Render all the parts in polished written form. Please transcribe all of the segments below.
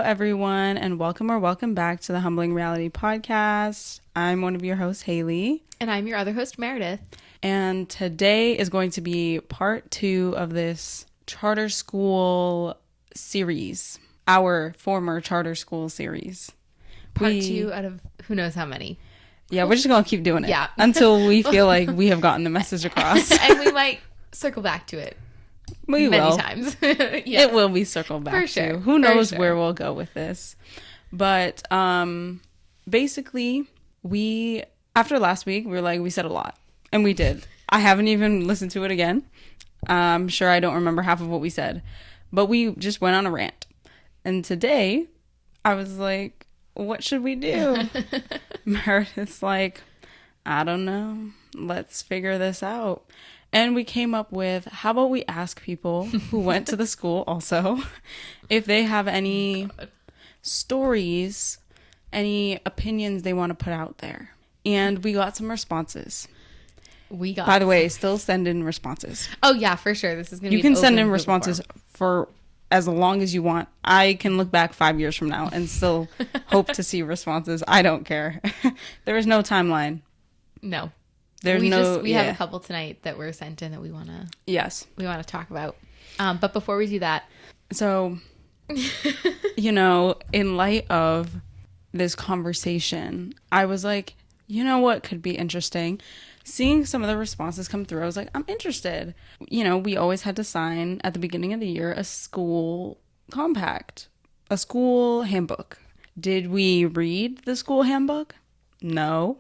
everyone, and welcome back to the Humbling Reality Podcast. I'm one of your hosts, Haley. And I'm your other host, Meredith. And today is going to be part 2 of this charter school series, our former charter school series. Part 2 out of who knows how many. Yeah, we're just going to keep doing it Yeah. until we feel like we have gotten the message across. And we might circle back to it. We many will. times. Yes. It will be circled back For sure. to. Who knows sure. where we'll go with this. But basically, after last week, we said a lot. And we did. I haven't even listened to it again. I'm sure I don't remember half of what we said. But we just went on a rant. And today, I was like, what should we do? Meredith's like, I don't know. Let's figure this out. And we came up with, how about we ask people who went to the school also if they have any stories, any opinions they want to put out there. And we got some responses. By the way, still send in responses. Oh, yeah, for sure. This is going to be You can send in responses for as long as you want. I can look back 5 years from now and still hope to see responses. I don't care. There is no timeline. No. There's We have a couple tonight that were sent in that we want to talk about. But before we do that, so in light of this conversation, I was like, you know what could be interesting? Seeing some of the responses come through, I was like, I'm interested. We always had to sign at the beginning of the year a school compact, a school handbook. Did we read the school handbook? No.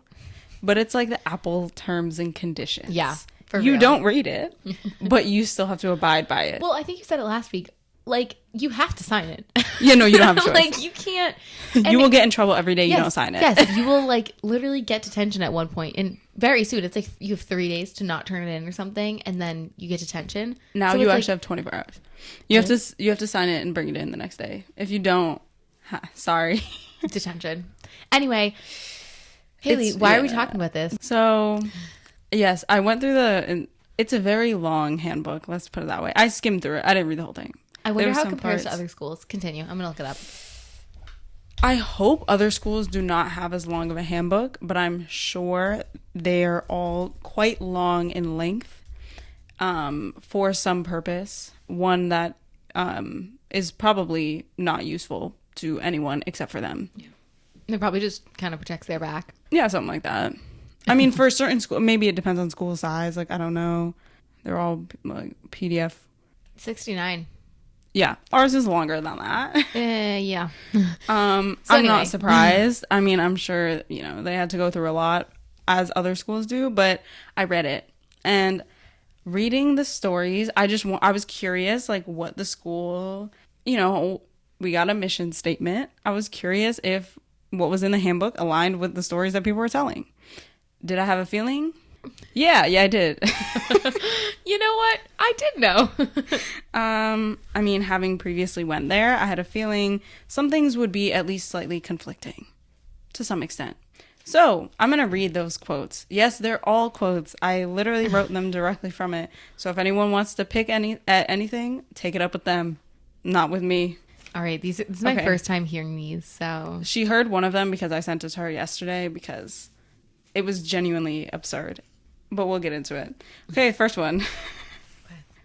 But it's like the Apple terms and conditions. Yeah. You don't read it, but you still have to abide by it. Well, I think you said it last week. Like, you have to sign it. Yeah, no, you don't have a choice. Like, you can't. You will get in trouble every day you don't sign it. Yes, you will, literally get detention at one point. And very soon, it's like you have 3 days to not turn it in or something, and then you get detention. Now you actually have 24 hours. You have to sign it and bring it in the next day. If you don't, sorry. Detention. Anyway, Haley, why are we talking about this? So, yes, I went through it's a very long handbook. Let's put it that way. I skimmed through it. I didn't read the whole thing. I wonder how it compares to other schools. Continue. I'm going to look it up. I hope other schools do not have as long of a handbook, but I'm sure they are all quite long in length for some purpose. One that is probably not useful to anyone except for them. Yeah. It probably just kind of protects their back. Yeah, something like that. I mean, for a certain school, maybe it depends on school size. Like, I don't know. They're all like PDF. 69. Yeah, ours is longer than that. Yeah. I'm not surprised. I mean, I'm sure, they had to go through a lot as other schools do, but I read it. And reading the stories, I was curious, like, what the school, we got a mission statement. I was curious if what was in the handbook aligned with the stories that people were telling. Did I have a feeling? Yeah, I did. You know what? I did know. I mean, having previously went there, I had a feeling some things would be at least slightly conflicting to some extent. So I'm going to read those quotes. Yes, they're all quotes. I literally wrote them directly from it. So if anyone wants to pick anything, take it up with them, not with me. All right. This is my first time hearing these. So she heard one of them because I sent it to her yesterday because it was genuinely absurd. But we'll get into it. Okay, first one.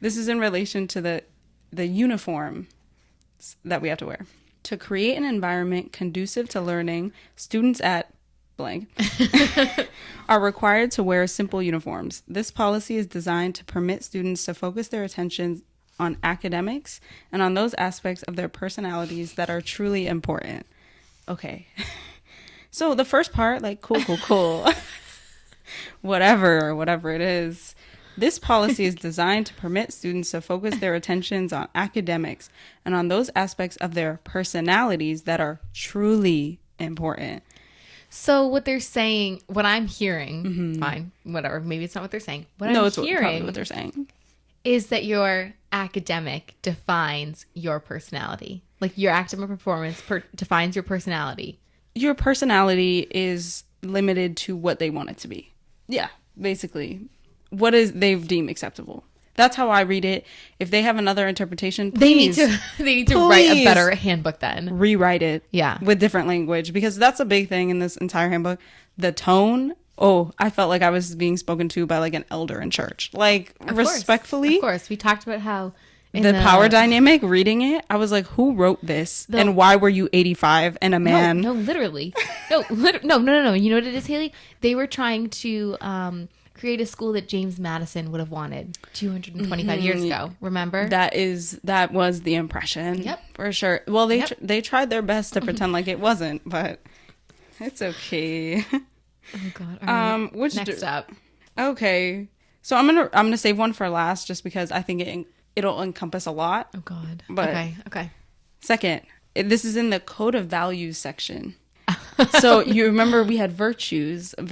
This is in relation to the uniform that we have to wear. To create an environment conducive to learning, students at blank are required to wear simple uniforms. This policy is designed to permit students to focus their attention on academics and on those aspects of their personalities that are truly important. Okay. So the first part, like, cool. whatever it is. This policy is designed to permit students to focus their attentions on academics and on those aspects of their personalities that are truly important. So what they're saying, what I'm hearing, fine, whatever, maybe it's not what they're saying. Probably what they're saying is that your academic defines your personality. Like, your academic performance defines your personality. Your personality is limited to what they want it to be. Yeah, basically. What is they deem acceptable. That's how I read it. If they have another interpretation, They need please to write a Please. better handbook then. rewrite it. Yeah. With different language, because that's a big thing in this entire handbook. The tone. Oh, I felt like I was being spoken to by like an elder in church. Like, Of course. respectfully. Of course. We talked about how in The power dynamic, reading it, I was like, who wrote this? And why were you 85 and a man? No, literally. No. You know what it is, Haley? They were trying to create a school that James Madison would have wanted 225 years ago. Remember? That was the impression. Yep. For sure. Well, Yep. they tried their best to pretend like it wasn't, but it's okay. Oh God. All right. Which Next up. Okay. So I'm gonna save one for last, just because I think it'll encompass a lot. Oh God. But- Okay. Second, this is in the code of values section. So you remember we had virtues of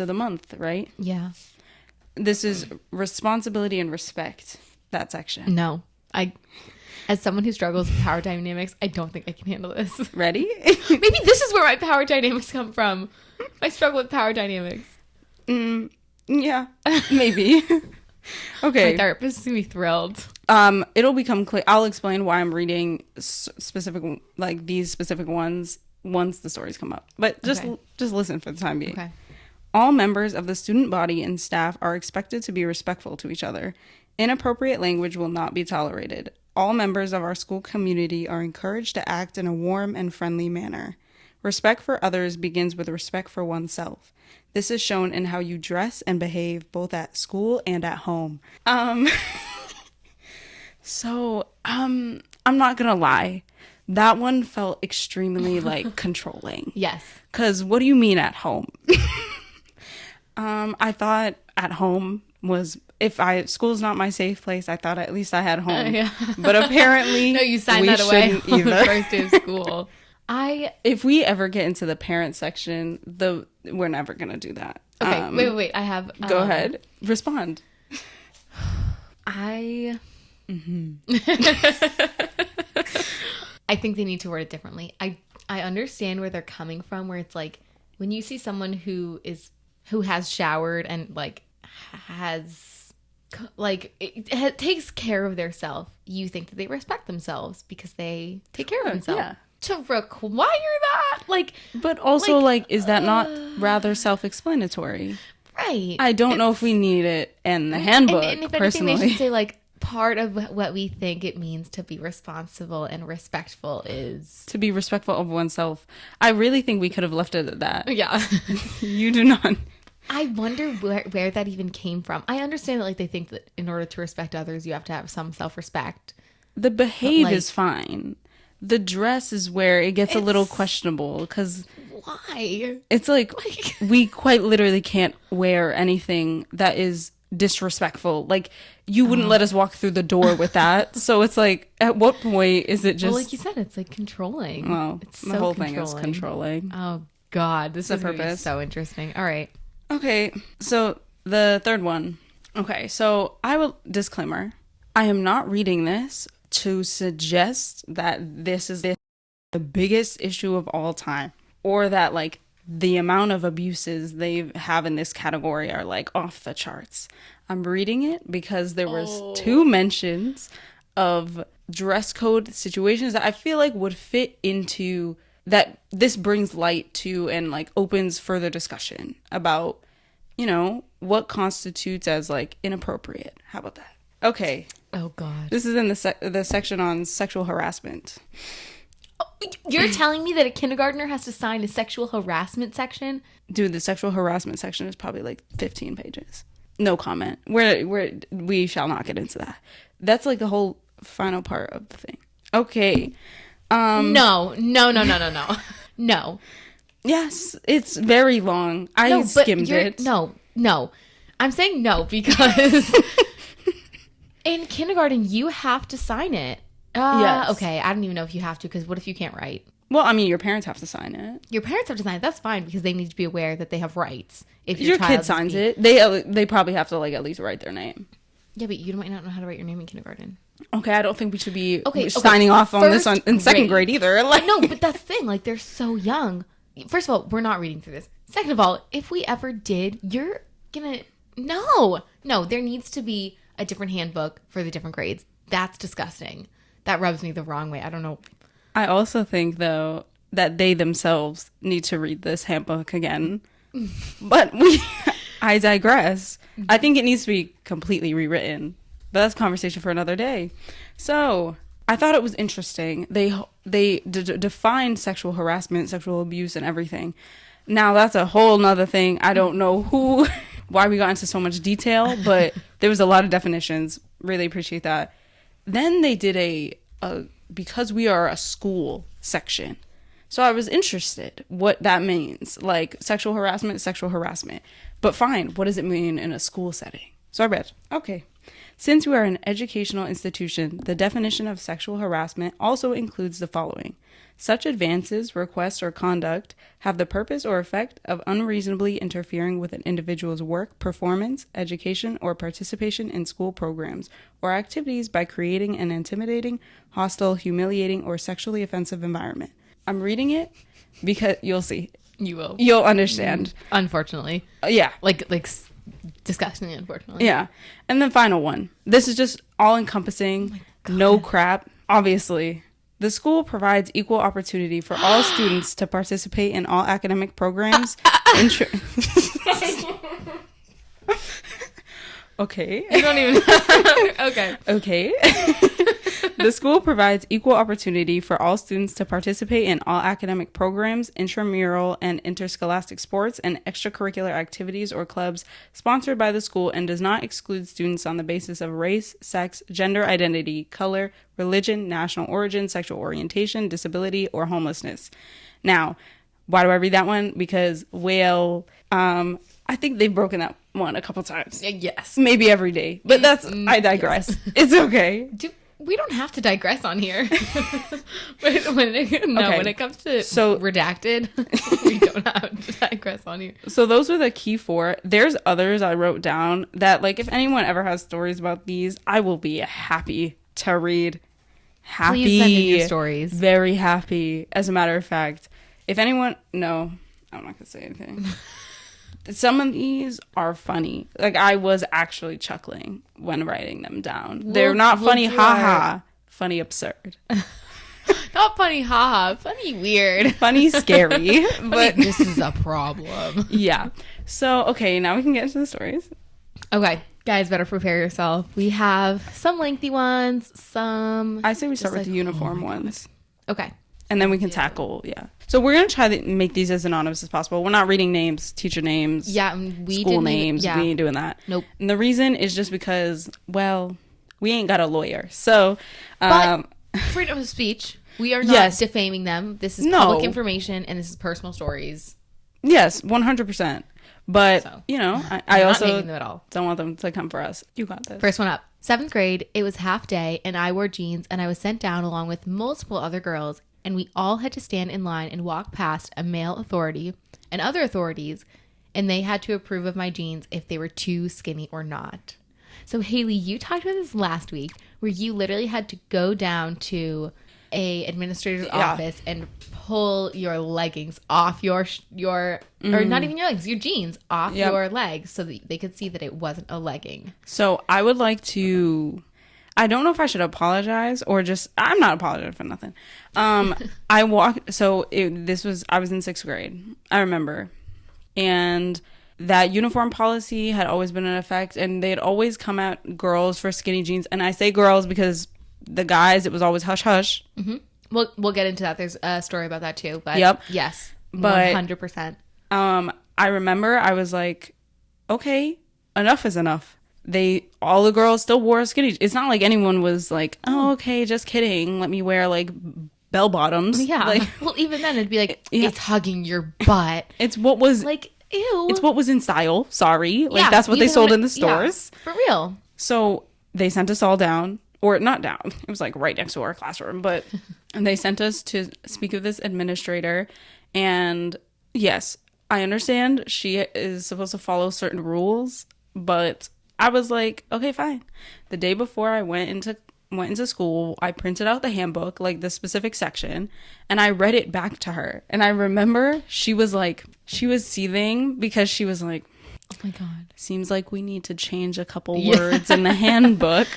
the month, right? Yeah. This is responsibility and respect, that section. No. As someone who struggles with power dynamics, I don't think I can handle this. Ready? Maybe this is where my power dynamics come from. I struggle with power dynamics. Yeah, maybe. Okay. My therapist is gonna be thrilled. It'll become clear. I'll explain why I'm reading specific, like these specific ones once the stories come up. But just listen for the time being. Okay. All members of the student body and staff are expected to be respectful to each other. Inappropriate language will not be tolerated. All members of our school community are encouraged to act in a warm and friendly manner. Respect for others begins with respect for oneself. This is shown in how you dress and behave both at school and at home. So, I'm not gonna lie. That one felt extremely like controlling. Yes. Cause what do you mean at home? I thought at home was, school's not my safe place, I thought at least I had home. Yeah. But apparently No, you signed we that away shouldn't on the either. first day of school. If we ever get into the parent section, we're never gonna do that. Okay, wait. I have. Go ahead. Respond. I think they need to word it differently. I understand where they're coming from, where it's like when you see someone who has showered and takes care of themselves, you think that they respect themselves because they take care of themselves. Yeah. To require that, But also, is that not rather self-explanatory? right? I don't know if we need it in the handbook, and if anything, personally. they should say part of what we think it means to be responsible and respectful is To be respectful of oneself. I really think we could have left it at that. yeah. You do not. I wonder where that even came from. I understand that they think that in order to respect others, you have to have some self-respect. The behave But, is fine. The dress is where it gets a little questionable, because Why? it's we quite literally can't wear anything that is disrespectful. You wouldn't let us walk through the door with that. So it's at what point is it just... Well, like you said, it's controlling. Well, it's the whole thing is controlling. Oh God, this The is gonna be purpose. so interesting. All right. Okay, so the third one. Okay, so disclaimer. I am not reading this to suggest that this is the biggest issue of all time, or that the amount of abuses they have in this category are off the charts. I'm reading it because there was 2 mentions of dress code situations that I feel would fit into that. This brings light to and opens further discussion about, what constitutes as inappropriate. How about that? Okay. Oh God. This is in the section on sexual harassment. You're telling me that a kindergartner has to sign a sexual harassment section? Dude, the sexual harassment section is probably 15 pages. No comment. We shall not get into that. That's the whole final part of the thing. Okay. No. No. Yes, it's very long. I skimmed it. No. I'm saying no because in kindergarten you have to sign it. Yes. Okay. I don't even know if you have to, because what if you can't write? Well, I mean, your parents have to sign it. Your parents have to sign it. That's fine, because they need to be aware that they have rights. If Your child kid is signs being- it. They probably have to at least write their name. Yeah, but you might not know how to write your name in kindergarten. Okay, I don't think we should be Okay, signing off on this first in second grade. grade either. No, but that's the thing. They're so young. First of all, we're not reading through this. Second of all, if we ever did, you're gonna... No, there needs to be a different handbook for the different grades. That's disgusting. That rubs me the wrong way. I don't know. I also think, though, that they themselves need to read this handbook again. But I digress. I think it needs to be completely rewritten. But that's a conversation for another day. So I thought it was interesting. They defined sexual harassment, sexual abuse, and everything. Now, that's a whole nother thing. I don't know why we got into so much detail, but there was a lot of definitions. Really appreciate that. Then they did a because we are a school section. So I was interested what that means. Like sexual harassment. But fine, what does it mean in a school setting? So I read, okay. Since we are an educational institution, the definition of sexual harassment also includes the following. Such advances, requests, or conduct have the purpose or effect of unreasonably interfering with an individual's work, performance, education, or participation in school programs or activities by creating an intimidating, hostile, humiliating, or sexually offensive environment. I'm reading it because you'll see. You will. You'll understand. Unfortunately. Yeah. Like disgustingly, unfortunately. Yeah. And the final one. This is just all encompassing. No crap. Obviously, the school provides equal opportunity for all students to participate in all academic programs. Okay. You don't even. Okay. Okay. The school provides equal opportunity for all students to participate in all academic programs, intramural and interscholastic sports, and extracurricular activities or clubs sponsored by the school, and does not exclude students on the basis of race, sex, gender identity, color, religion, national origin, sexual orientation, disability, or homelessness. Now, why do I read that one? Because, well, I think they've broken that one a couple times. Yes. Maybe every day. But I digress. Yes. It's okay. We don't have to digress on here. But when it comes to redacted, we don't have to digress on here. So those were the key four. There's others I wrote down that, like, if anyone ever has stories about these, I will be happy to read. Happy. Please send in your stories. Very happy. As a matter of fact, if anyone... No, I'm not going to say anything. Some of these are funny. Like, I was actually chuckling when writing them down. They're not funny, haha. Funny, absurd. Not funny, haha. Funny, weird. Funny, scary. But this is a problem. Yeah. So, okay, now we can get into the stories. Okay. Guys, better prepare yourself. We have some lengthy ones, some... I say we start with the uniform ones. Okay. And then we can tackle, So we're going to try to make these as anonymous as possible. We're not reading names, teacher names, school names. We ain't doing that. Nope. And the reason is just because, well, we ain't got a lawyer. So, but freedom of speech. We are not defaming them. This is public information, and this is personal stories. Yes, 100%. But, I also not making them at all. Don't want them to come for us. You got this. First one up. 7th grade, it was half day, and I wore jeans, and I was sent down along with multiple other girls, and we all had to stand in line and walk past a male authority and other authorities, and they had to approve of my jeans if they were too skinny or not. So, Haley, you talked about this last week, where you literally had to go down to a administrator's office and pull your leggings off your or not even your legs, your jeans off your legs so that they could see that it wasn't a legging. So I would like to, I don't know if I should apologize or just, I'm not apologizing for nothing. I was in 6th grade, I remember. And that uniform policy had always been in effect, and they'd always come at girls for skinny jeans. And I say girls because the guys, it was always hush hush. Mm-hmm. We'll get into that. There's a story about that too. But yes, but 100%. I remember I was like, okay, enough is enough. All the girls still wore skinny. It's not like anyone was like, oh, okay, just kidding. Let me wear like bell bottoms. Yeah. Like, well, even then it'd be like, it's hugging your butt. It's what was like, ew. It's what was in style. Sorry. Like that's what they sold in the stores. Yeah, for real. So they sent us all down. Or not down. It was like right next to our classroom. But they sent us to speak with this administrator. And yes, I understand she is supposed to follow certain rules. But I was like, okay, fine. The day before I went into school, I printed out the handbook, like the specific section. And I read it back to her. And I remember she was seething because she was like, Oh my God. Seems like we need to change a couple words in the handbook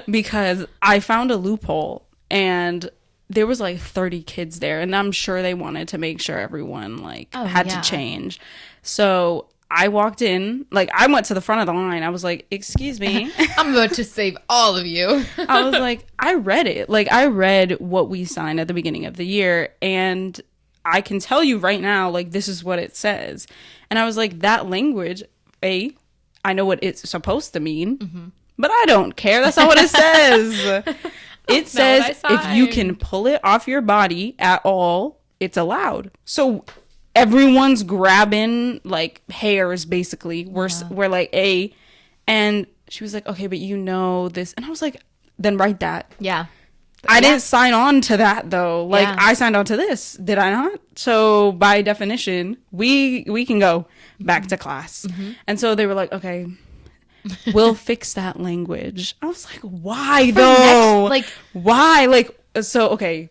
because I found a loophole and there was like 30 kids there and I'm sure they wanted to make sure everyone had to change. So I walked in, I went to the front of the line. I was like, excuse me. I'm about to save all of you. I was like, I read it. I read what we signed at the beginning of the year and I can tell you right now, this is what it says. And I was like, that language, I know what it's supposed to mean, but I don't care. That's not what it says. It says if you can pull it off your body at all, it's allowed. So everyone's grabbing hairs, basically. We're and she was like, okay, but you know this. And I was like, then write that. Yeah. I didn't sign on to that though. I signed on to this. Did I not? So by definition, we can go back to class. And so they were like, okay, we'll fix that language. I was like, why though? Why? So, okay.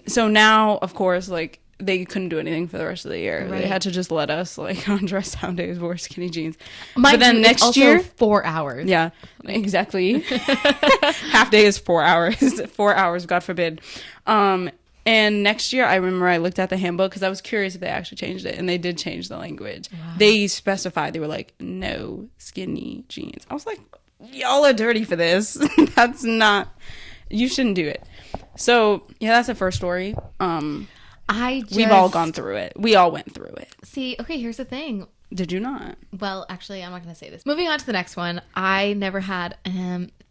So now, of course, they couldn't do anything for the rest of the year. Right. They had to just let us on dress down days wear skinny jeans. But then next year, 4 hours. Yeah, exactly. Half day is 4 hours. 4 hours, God forbid. And next year, I remember I looked at the handbook because I was curious if they actually changed it, and they did change the language. Wow. They specified, they were like, no skinny jeans. I was like, y'all are dirty for this. That's not, you shouldn't do it. So yeah, that's the first story. We've all gone through it. We all went through it. See, okay, here's the thing. Did you not? Well, actually, I'm not going to say this. Moving on to the next one. I never had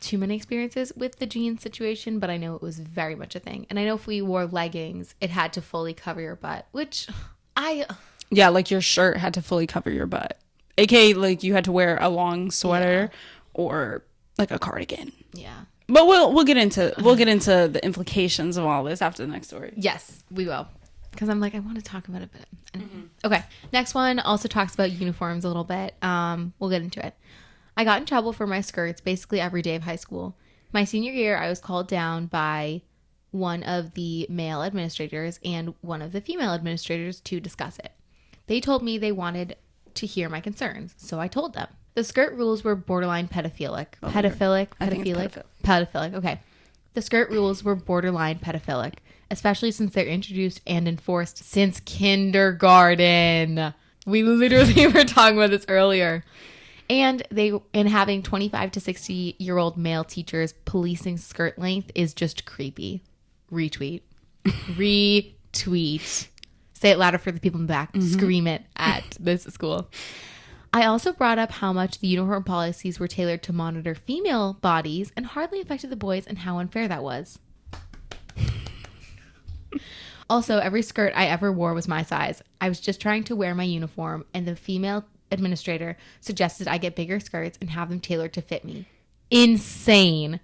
too many experiences with the jeans situation, but I know it was very much a thing. And I know if we wore leggings, it had to fully cover your butt, which Yeah, your shirt had to fully cover your butt. AKA, you had to wear a long sweater or, a cardigan. Yeah. But we'll get into the implications of all this after the next story. Yes, we will. Because I'm I want to talk about it a bit. Okay. Next one also talks about uniforms a little bit. We'll get into it. I got in trouble for my skirts basically every day of high school. My senior year, I was called down by one of the male administrators and one of the female administrators to discuss it. They told me they wanted to hear my concerns, so I told them. The skirt rules were borderline pedophilic. Pedophilic. Okay. The skirt rules were borderline pedophilic, especially since they're introduced and enforced since kindergarten. We literally were talking about this earlier. And having 25 to 60-year-old male teachers policing skirt length is just creepy. Retweet. Retweet. Say it louder for the people in the back. Scream it at this school. I also brought up how much the uniform policies were tailored to monitor female bodies and hardly affected the boys and how unfair that was. Also, every skirt I ever wore was my size. I was just trying to wear my uniform, and the female administrator suggested I get bigger skirts and have them tailored to fit me. Insane.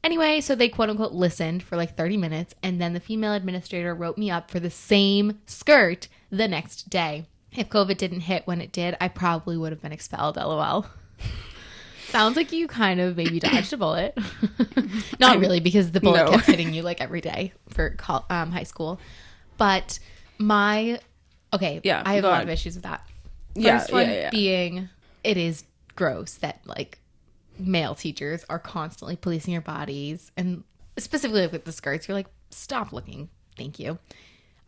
Anyway, so they quote-unquote listened for 30 minutes, and then the female administrator wrote me up for the same skirt the next day. If COVID didn't hit when it did, I probably would have been expelled, LOL. Sounds like you kind of maybe dodged a bullet. Not really, because the bullet kept hitting you every day for high school. But I have a lot of issues with that. First one being, it is gross that male teachers are constantly policing your bodies, and specifically with the skirts, you're stop looking, thank you.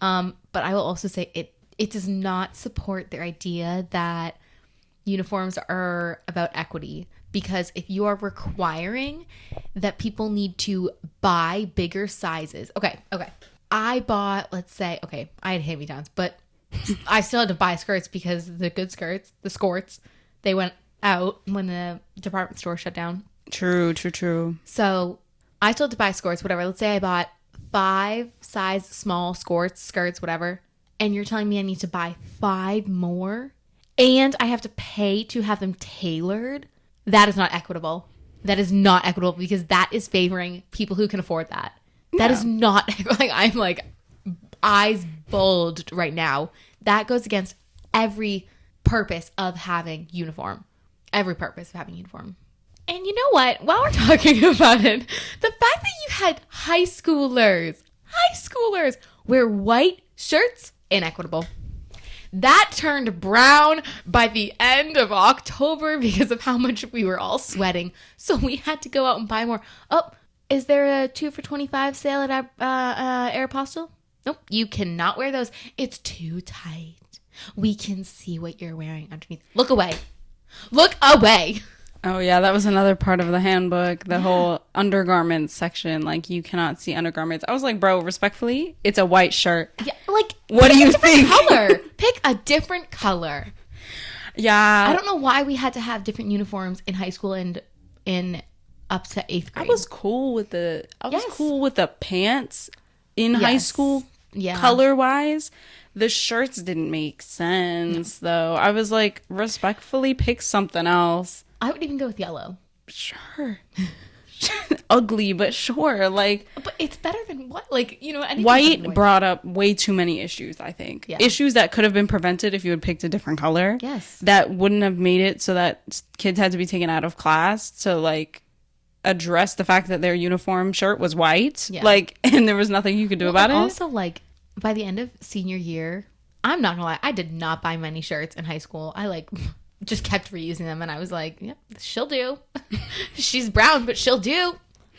But I will also say it does not support their idea that uniforms are about equity, because if you are requiring that people need to buy bigger sizes, okay, I bought, let's say, I had hand-me-downs, but I still had to buy skirts because the good skirts, the skirts, they went out when the department store shut down. True. So I still had to buy skirts, whatever. Let's say I bought 5 size small skirts, whatever. And you're telling me I need to buy 5 more and I have to pay to have them tailored? That is not equitable. That is not equitable, because that is favoring people who can afford that. Yeah. That is not, I'm eyes bulged right now. That goes against every purpose of having uniform. Every purpose of having uniform. And you know what? While we're talking about it, the fact that you had high schoolers wear white shirts, inequitable. That turned brown by the end of October because of how much we were all sweating. So we had to go out and buy more. Oh, is there a 2 for $25 sale at Aeropostale? Nope, you cannot wear those. It's too tight. We can see what you're wearing underneath. Look away. Look away. Oh, yeah, that was another part of the handbook, the whole undergarments section. Like, you cannot see undergarments. I was like, bro, respectfully, it's a white shirt. Yeah, like, what do you think? Color. Pick a different color. Yeah. I don't know why we had to have different uniforms in high school and in up to 8th grade. I was cool with the pants in high school, yeah, color-wise. The shirts didn't make sense, though. I was like, respectfully, pick something else. I would even go with yellow. Sure. Ugly, but sure. Like, but it's better than what? Like, you know, white brought up way too many issues, I think. Yeah. Issues that could have been prevented if you had picked a different color. Yes. That wouldn't have made it so that kids had to be taken out of class to, like, address the fact that their uniform shirt was white. Yeah. Like, and there was nothing you could do about it. Also, like, by the end of senior year, I'm not gonna lie, I did not buy many shirts in high school. I, like, just kept reusing them, and I was like, yep, she'll do. She's brown, but she'll do.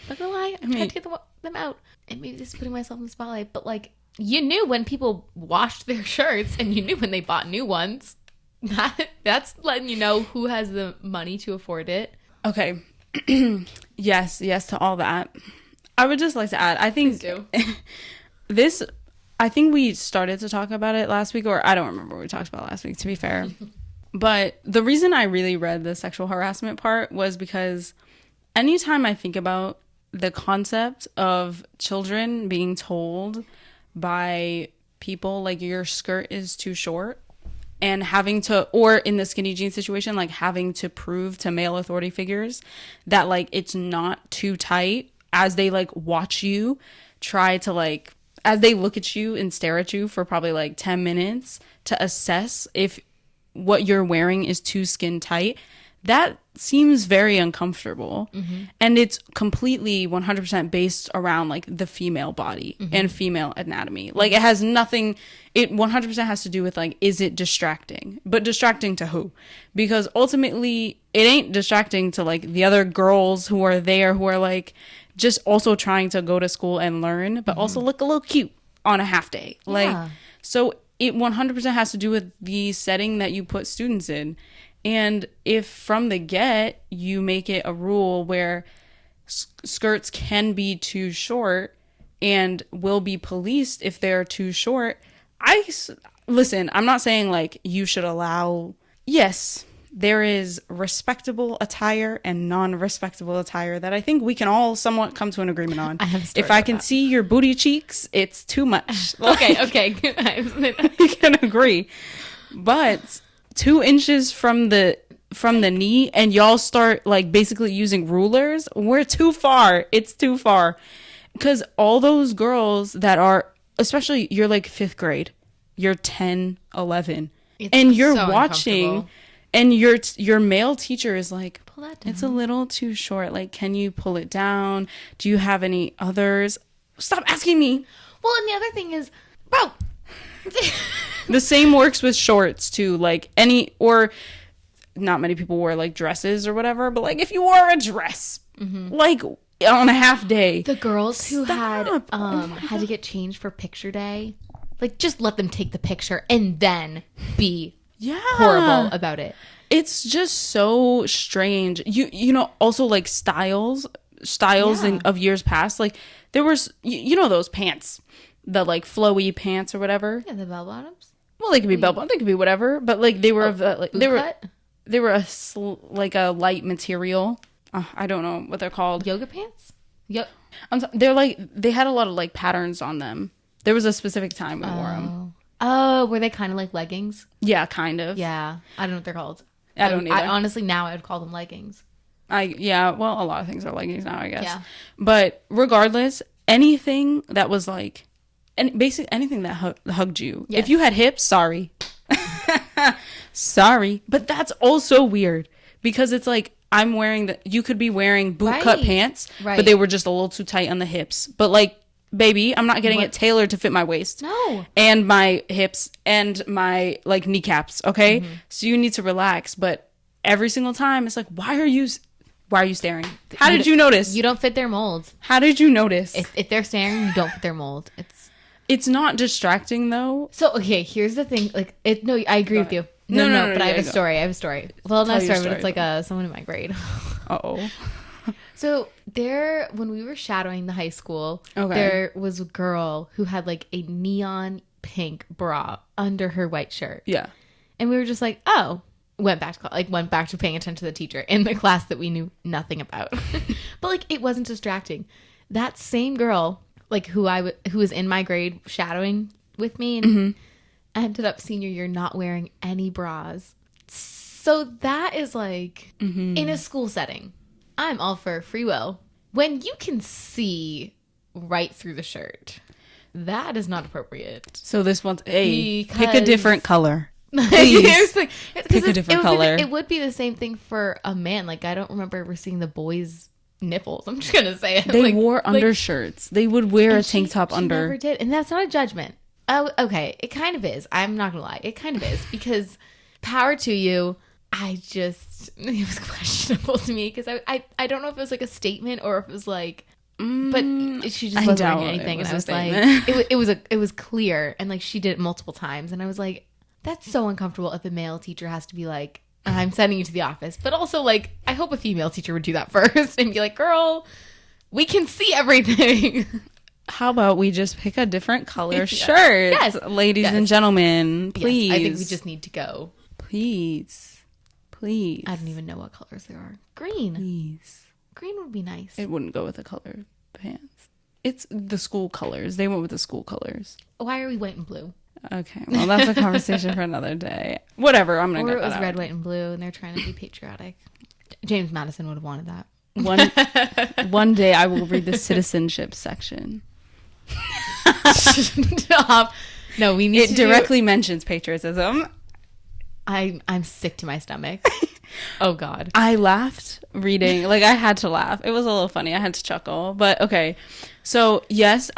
Not gonna lie, I tried to get them out. And maybe this is putting myself in the spotlight, but, like, you knew when people washed their shirts, and you knew when they bought new ones. That's letting you know who has the money to afford it. Okay. yes to all that. I would just like to add, I think I think we started to talk about it last week, or I don't remember what we talked about last week, to be fair. But the reason I really read the sexual harassment part was because anytime I think about the concept of children being told by people like your skirt is too short, and having to, or in the skinny jeans situation, like having to prove to male authority figures that, like, it's not too tight as they, like, watch you try to, like, as they look at you and stare at you for probably like 10 minutes to assess if what you're wearing is too skin tight, that seems very uncomfortable. Mm-hmm. And it's completely 100% based around, like, the female body and female anatomy. Like, it has nothing, it 100% has to do with, like, is it distracting? But distracting to who? Because ultimately, it ain't distracting to, like, the other girls who are there who are, like, just also trying to go to school and learn, but also look a little cute on a half day. Yeah. Like, so it 100% has to do with the setting that you put students in. And if from the get you make it a rule where skirts can be too short and will be policed if they're too short, listen, I'm not saying, like, you should allow, yes, there is respectable attire and non-respectable attire that I think we can all somewhat come to an agreement on. If I can see your booty cheeks, it's too much. Okay. We can agree. But 2 inches from the knee and y'all start, like, basically using rulers, we're too far. It's too far. Because all those girls that are, especially, you're like 5th grade, you're 10, 11, and you're so watching. And your male teacher is like, pull that down. It's a little too short. Like, can you pull it down? Do you have any others? Stop asking me. Well, and the other thing is, bro. The same works with shorts too. Like, or not many people wear, like, dresses or whatever. But, like, if you wore a dress, like, on a half day. The girls who had to get changed for picture day, like, just let them take the picture and then be horrible about it. It's just so strange. You know, also, like, styles of years past, like, there was, you know, those pants, the, like, flowy pants or whatever. Yeah, the bell bottoms. Well, they could be bell bottoms, they could be whatever, but, like, they were they were a light material. I don't know what they're called. Yoga pants. They're like, they had a lot of, like, patterns on them. There was a specific time we wore them. Oh, were they kind of like leggings? Yeah, kind of. Yeah. I don't know what they're called. I don't either. Honestly, now I would call them leggings. Well, a lot of things are leggings now, I guess. Yeah. But regardless, anything that was, like, basically anything that hugged you. Yes. If you had hips, sorry. Sorry. But that's also weird because it's like, you could be wearing boot cut pants, but they were just a little too tight on the hips. But, like, baby, I'm not getting What? it tailored to fit my waist No. and my hips and my like kneecaps. Okay. So you need to relax. But every single time it's like, why are you staring? How did you notice? You don't fit their mold. How did you notice? If they're staring, you don't fit their mold. It's not distracting though. So, okay, here's the thing. Like, no, I agree with you. No, But I have yeah, a go. story. I have a story. Well, not a Tell your story, but it's story. like someone in my grade. Uh-oh. So when we were shadowing the high school, Okay. there was a girl who had like a neon pink bra under her white shirt. Yeah. And we were just like, oh, went back to paying attention to the teacher in the class that we knew nothing about. But like, it wasn't distracting. That same girl, like who was in my grade shadowing with me, and ended up senior year not wearing any bras. So that is like in a school setting. I'm all for free will. When you can see right through the shirt, that is not appropriate. So this one's pick a Because- different color. Here's the thing. Pick a different color. It would be the same thing for a man. Like, I don't remember ever seeing the boys' nipples. I'm just gonna say it. They Like- wore like- undershirts. They would wear a and tank top she under. never did, and that's not a judgment. Oh, okay. It kind of is. I'm not gonna lie. It kind of is because power to you. It was questionable to me because I don't know if it was like a statement or if it was like. But she just I wasn't doubt wearing it anything, was and I a was statement. like, it was clear, and like she did it multiple times, and I was like, that's so uncomfortable if a male teacher has to be like, I'm sending you to the office, but also like, I hope a female teacher would do that first and be like, girl, we can see everything. How about we just pick a different color shirt? Yes. Ladies Yes. and gentlemen, please. Yes, I think we just need to go. Please. Please. I don't even know what colors there are. Green. Please. Green would be nice. It wouldn't go with the color pants. It's the school colors. They went with the school colors. Why are we white and blue? Okay, well, that's a conversation for another day. Whatever, I'm going to Or get it was that red, out. white, and blue, and they're trying to be patriotic. James Madison would have wanted that. One day I will read the citizenship section. Stop. No, we need It to do- directly mentions patriotism. I'm sick to my stomach. Oh God. I laughed reading, like I had to laugh. It was a little funny. I had to chuckle. But okay. So yes,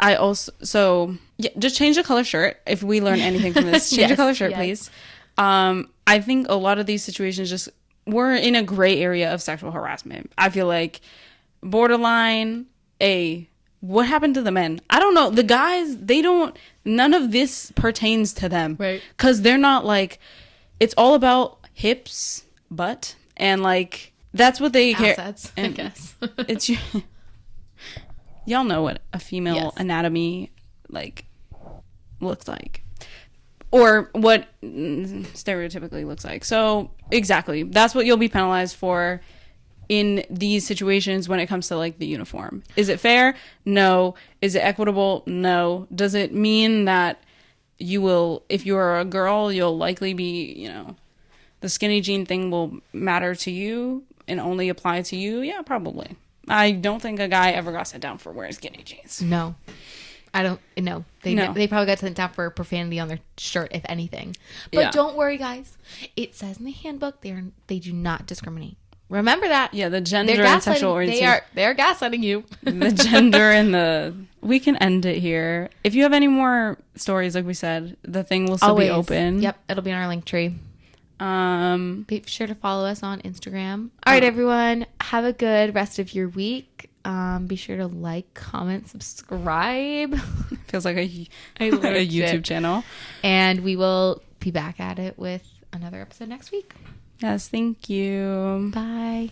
just change the color shirt. If we learn anything from this, change the Yes, color shirt, yes. please. I think a lot of these situations we're in a gray area of sexual harassment. I feel like borderline what happened to the men? I don't know. The guys, none of this pertains to them. Right. Because they're not like, it's all about hips, butt, and like, that's what they care. Assets, I And guess. it's y'all know what a female Yes. anatomy like looks like, or what stereotypically looks like. So exactly, that's what you'll be penalized for in these situations when it comes to like the uniform. Is it fair? No. Is it equitable? No. Does it mean that you will, if you are a girl, you'll likely be, the skinny jean thing will matter to you and only apply to you? Yeah, probably. I don't think a guy ever got sent down for wearing skinny jeans. No. I don't know. No. They probably got sent down for profanity on their shirt, if anything. But Yeah. don't worry, guys. It says in the handbook they do not discriminate. Remember that. Yeah, the They're gender and sexual gaslighting. orientation. They're gaslighting you. The gender and we can end it here. If you have any more stories, like we said, the thing will still be open. Yep, it'll be on our link tree. Be sure to follow us on Instagram. All right, everyone. Have a good rest of your week. Be sure to like, comment, subscribe. Feels like a learned YouTube shit. channel. And we will be back at it with another episode next week. Yes, thank you. Bye.